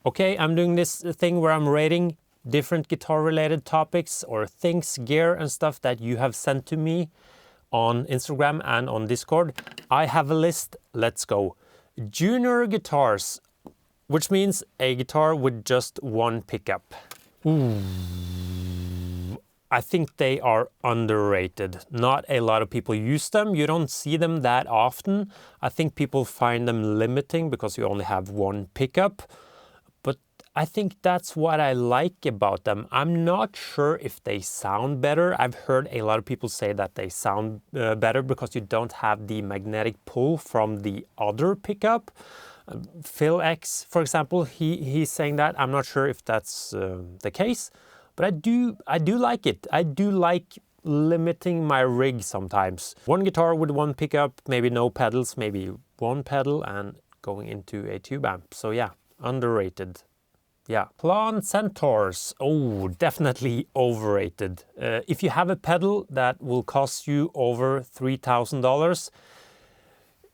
Okay, I'm doing this thing where I'm rating different guitar related topics or things, gear and stuff that you have sent to me on Instagram and on Discord. I have a list, let's go. Junior guitars, which means a guitar with just one pickup. Ooh. I think they are underrated. Not a lot of people use them. You don't see them that often. I think people find them limiting because you only have one pickup. But I think that's what I like about them. I'm not sure if they sound better. I've heard a lot of people say that they sound better because you don't have the magnetic pull from the other pickup. Phil X, for example, he's saying that. I'm not sure if that's the case. But I do like it. I do like limiting my rig sometimes. One guitar with one pickup, maybe no pedals, maybe one pedal and going into a tube amp. So yeah, underrated. Yeah. Klon Centaurs. Oh, definitely overrated. If you have a pedal that will cost you over $3,000,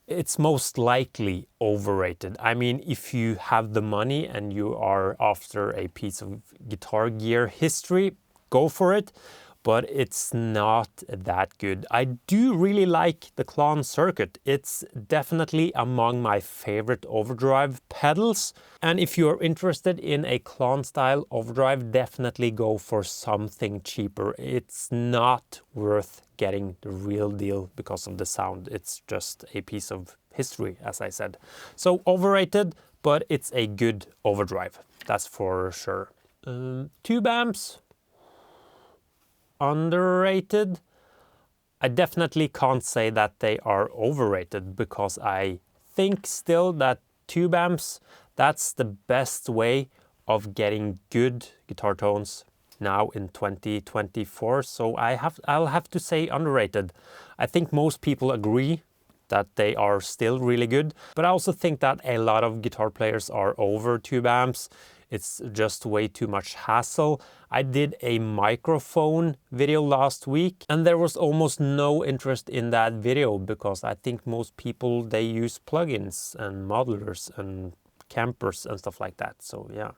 it's most likely overrated. I mean, if you have the money and you are after a piece of guitar gear history, go for it, but it's not that good. I do really like the Klon circuit. It's definitely among my favorite overdrive pedals. And if you're interested in a Klon style overdrive, definitely go for something cheaper. It's not worth getting the real deal because of the sound. It's just a piece of history, as I said. So overrated, but it's a good overdrive, that's for sure. Tube amps, underrated. I definitely can't say that they are overrated because I think still that tube amps, that's the best way of getting good guitar tones now in 2024. So I'll have to say underrated. I think most people agree that they are still really good, but I also think that a lot of guitar players are over tube amps. It's just way too much hassle. I did a microphone video last week and there was almost no interest in that video because I think most people, they use plugins and modelers and campers and stuff like that. So yeah.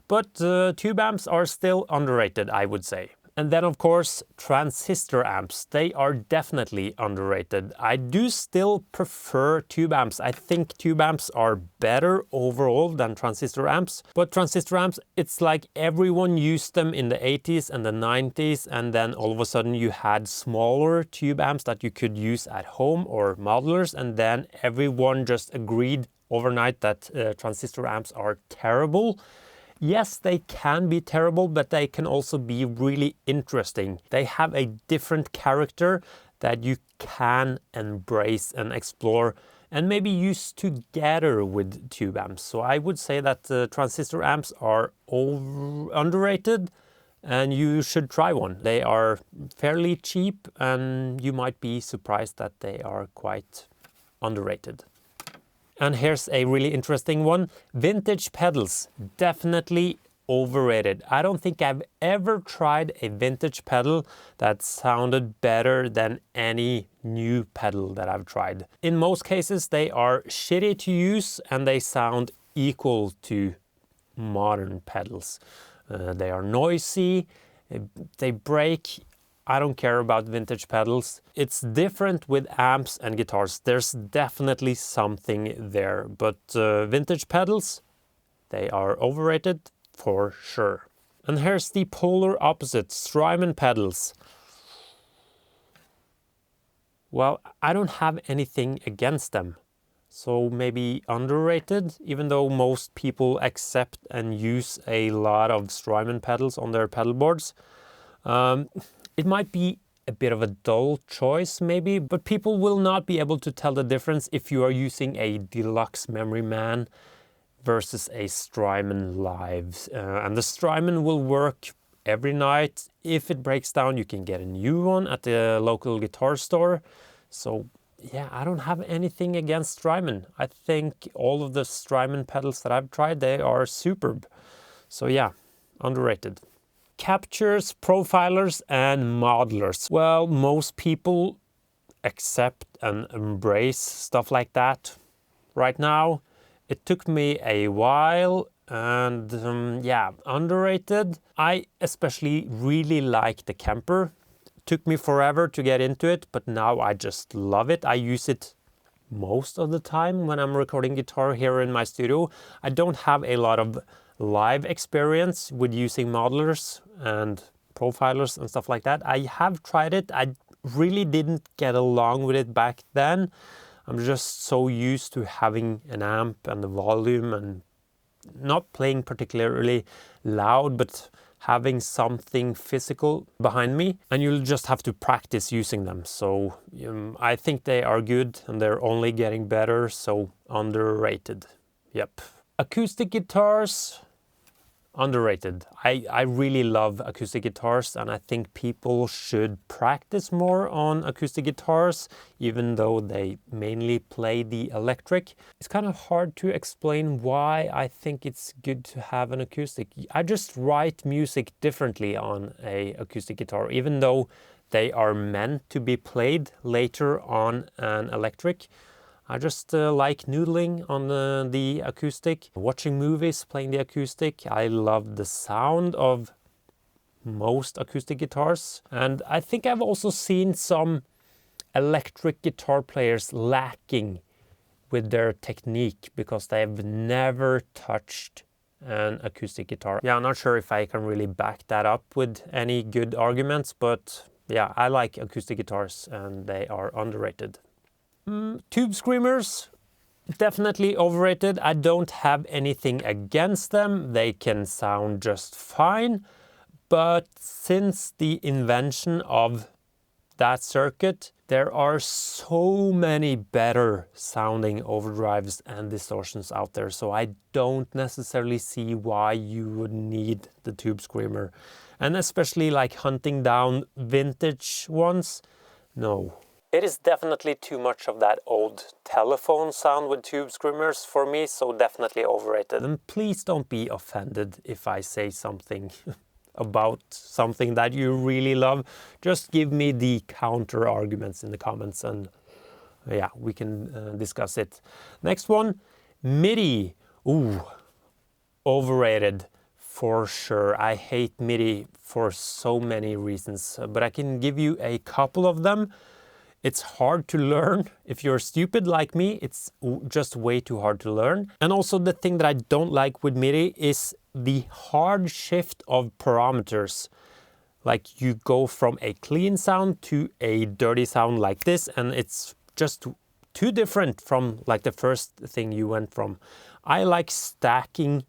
But tube amps are still underrated, I would say. And then of course, transistor amps, they are definitely underrated. I do still prefer tube amps. I think tube amps are better overall than transistor amps. But transistor amps, it's like everyone used them in the 80s and the 90s, and then all of a sudden you had smaller tube amps that you could use at home or modelers, and then everyone just agreed overnight that transistor amps are terrible. Yes, they can be terrible, but they can also be really interesting. They have a different character that you can embrace and explore and maybe use together with tube amps. So I would say that transistor amps are underrated and you should try one. They are fairly cheap and you might be surprised that they are quite underrated. And here's a really interesting one. Vintage pedals, definitely overrated. I don't think I've ever tried a vintage pedal that sounded better than any new pedal that I've tried. In most cases, they are shitty to use and they sound equal to modern pedals. They are noisy, they break. I don't care about vintage pedals. It's different with amps and guitars. There's definitely something there, but vintage pedals, they are overrated for sure. And here's the polar opposite, Strymon pedals. Well, I don't have anything against them. So maybe underrated, even though most people accept and use a lot of Strymon pedals on their pedal boards. It might be a bit of a dull choice maybe, but people will not be able to tell the difference if you are using a deluxe Memory Man versus a Strymon Live. And the Strymon will work every night. If it breaks down, you can get a new one at the local guitar store. So yeah, I don't have anything against Strymon. I think all of the Strymon pedals that I've tried, they are superb. So yeah, underrated. Captures, profilers and modelers. Well, most people accept and embrace stuff like that right now. It took me a while And yeah, underrated. I especially really like the Kemper. Took me forever to get into it, but now I just love it. I use it most of the time when I'm recording guitar here in my studio. I don't have a lot of live experience with using modelers and profilers and stuff like that. I have tried it. I really didn't get along with it back then. I'm just so used to having an amp and the volume and not playing particularly loud, but having something physical behind me, and you'll just have to practice using them. So I think they are good and they're only getting better, so underrated. Yep. Acoustic guitars, underrated. I really love acoustic guitars, and I think people should practice more on acoustic guitars, even though they mainly play the electric. It's kind of hard to explain why I think it's good to have an acoustic. I just write music differently on a acoustic guitar, even though they are meant to be played later on an electric. I just like noodling on the acoustic, watching movies, playing the acoustic. I love the sound of most acoustic guitars. And I think I've also seen some electric guitar players lacking with their technique because they've never touched an acoustic guitar. Yeah, I'm not sure if I can really back that up with any good arguments, but yeah, I like acoustic guitars and they are underrated. Tubescreamers, definitely overrated. I don't have anything against them. They can sound just fine. But since the invention of that circuit, there are so many better sounding overdrives and distortions out there. So I don't necessarily see why you would need the Tubescreamer. And especially like hunting down vintage ones, no. It is definitely too much of that old telephone sound with Tubescreamers for me, so definitely overrated. And please don't be offended if I say something about something that you really love. Just give me the counter arguments in the comments and yeah, we can discuss it. Next one, Midi. Ooh, overrated for sure. I hate Midi for so many reasons, but I can give you a couple of them. It's hard to learn. If you're stupid like me, it's just way too hard to learn. And also the thing that I don't like with Midi is the hard shift of parameters. Like you go from a clean sound to a dirty sound like this, and it's just too different from like the first thing you went from. I like stacking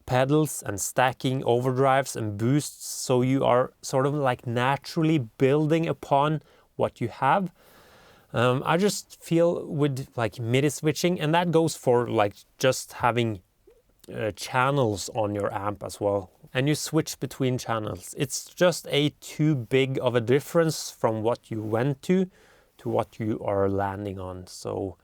pedals and stacking overdrives and boosts, so you are sort of like naturally building upon what you have. I just feel with like MIDI switching, and that goes for like just having channels on your amp as well, and you switch between channels. It's just a too big of a difference from what you went to what you are landing on. So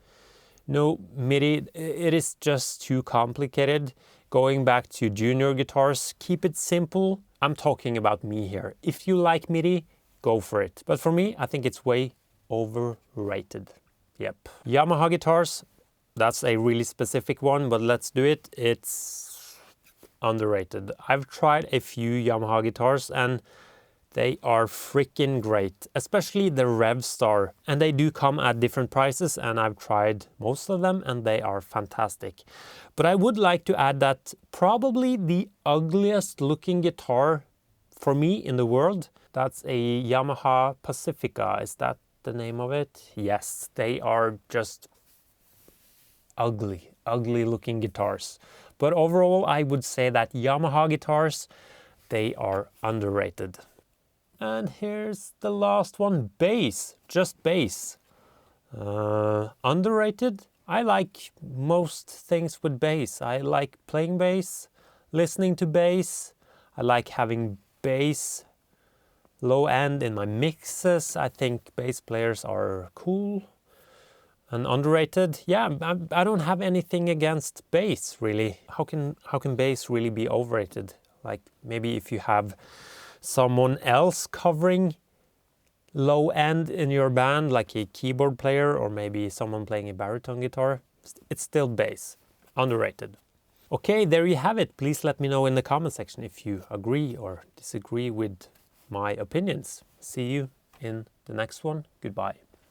no, MIDI, it is just too complicated. Going back to junior guitars, keep it simple. I'm talking about me here. If you like MIDI, go for it. But for me, I think it's way overrated. Yep. Yamaha guitars, that's a really specific one, but let's do it. It's underrated. I've tried a few Yamaha guitars and they are freaking great, especially the Revstar. And they do come at different prices, and I've tried most of them and they are fantastic. But I would like to add that probably the ugliest looking guitar for me in the world, that's a Yamaha Pacifica. Is that the name of it? Yes, they are just ugly looking guitars. But overall, I would say that Yamaha guitars, they are underrated. And here's the last one, bass, just bass. Underrated? I like most things with bass. I like playing bass, listening to bass. I like having bass low end in my mixes. I think bass players are cool. And underrated? Yeah, I don't have anything against bass really. How can bass really be overrated? Like maybe if you have someone else covering low end in your band, like a keyboard player or maybe someone playing a baritone guitar, it's still bass. Underrated. Okay, there you have it. Please let me know in the comment section if you agree or disagree with my opinions. See you in the next one. Goodbye.